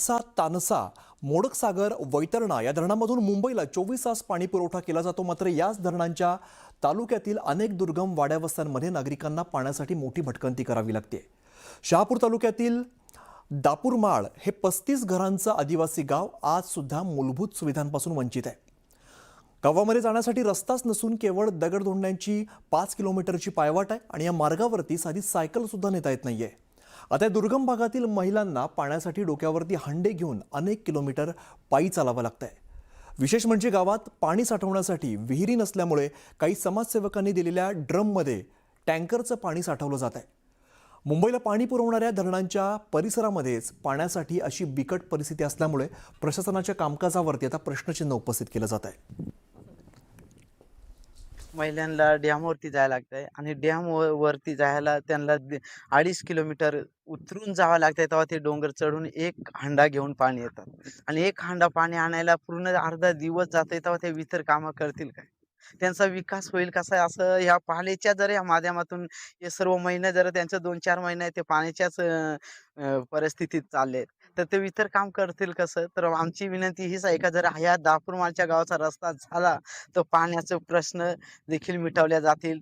हातसा, तानसा, मोडकसागर, वैतरणा या धरणांमधून मुंबईला 24 तास पाणी पुरवठा केला जातो. मात्र याच धरणांच्या तालुक्यातील अनेक दुर्गम वाड्यावस्त्यांमध्ये नागरिकांना पाण्यासाठी मोठी भटकंती करावी लागते. शहापूर तालुक्यातील दापूरमाळ हे 35 घरांचं आदिवासी गाव आज सुद्धा मूलभूत सुविधांपासून वंचित आहे. गावामध्ये जाण्यासाठी रस्ताच नसून केवळ दगडधोंड्यांची 5 किलोमीटरची पायवाट आहे आणि या मार्गावरती साधी सायकल सुद्धा नेता येत नाहीये. आता या दुर्गम भागातील महिलांना पाण्यासाठी डोक्यावरती हंडे घेऊन अनेक किलोमीटर पायी चालावं लागतंय. विशेष म्हणजे गावात पाणी साठवण्यासाठी विहिरी नसल्यामुळे काही समाजसेवकांनी दिलेल्या ड्रममध्ये टँकरचं पाणी साठवलं जात आहे. मुंबईला पाणी पुरवणाऱ्या धरणांच्या परिसरामध्येच पाण्यासाठी अशी बिकट परिस्थिती असल्यामुळे प्रशासनाच्या कामकाजावरती आता प्रश्नचिन्ह उपस्थित केलं जात आहे. महिलांना डॅमवरती जायला लागतंय आणि वरती जायला त्यांना 2.5 किलोमीटर उतरून जावं लागतंय. तेव्हा ते डोंगर चढून एक हंडा घेऊन पाणी येतात आणि एक हंडा पाणी आणायला पूर्ण अर्धा दिवस जातोय. तेव्हा ते इतर कामं करतील काय? त्यांचा विकास होईल कसा? असं ह्या पाण्याच्या जर या माध्यमातून हे सर्व महिने जर त्यांचं 2-4 महिने ते पाण्याच्याच परिस्थितीत चालले, तर ते इतर काम करतील कसं? तर आमची विनंती हीच आहे का जर ह्या दापूरमाळच्या गावाचा रस्ता झाला, तर पाण्याचे प्रश्न देखील मिटवल्या जातील.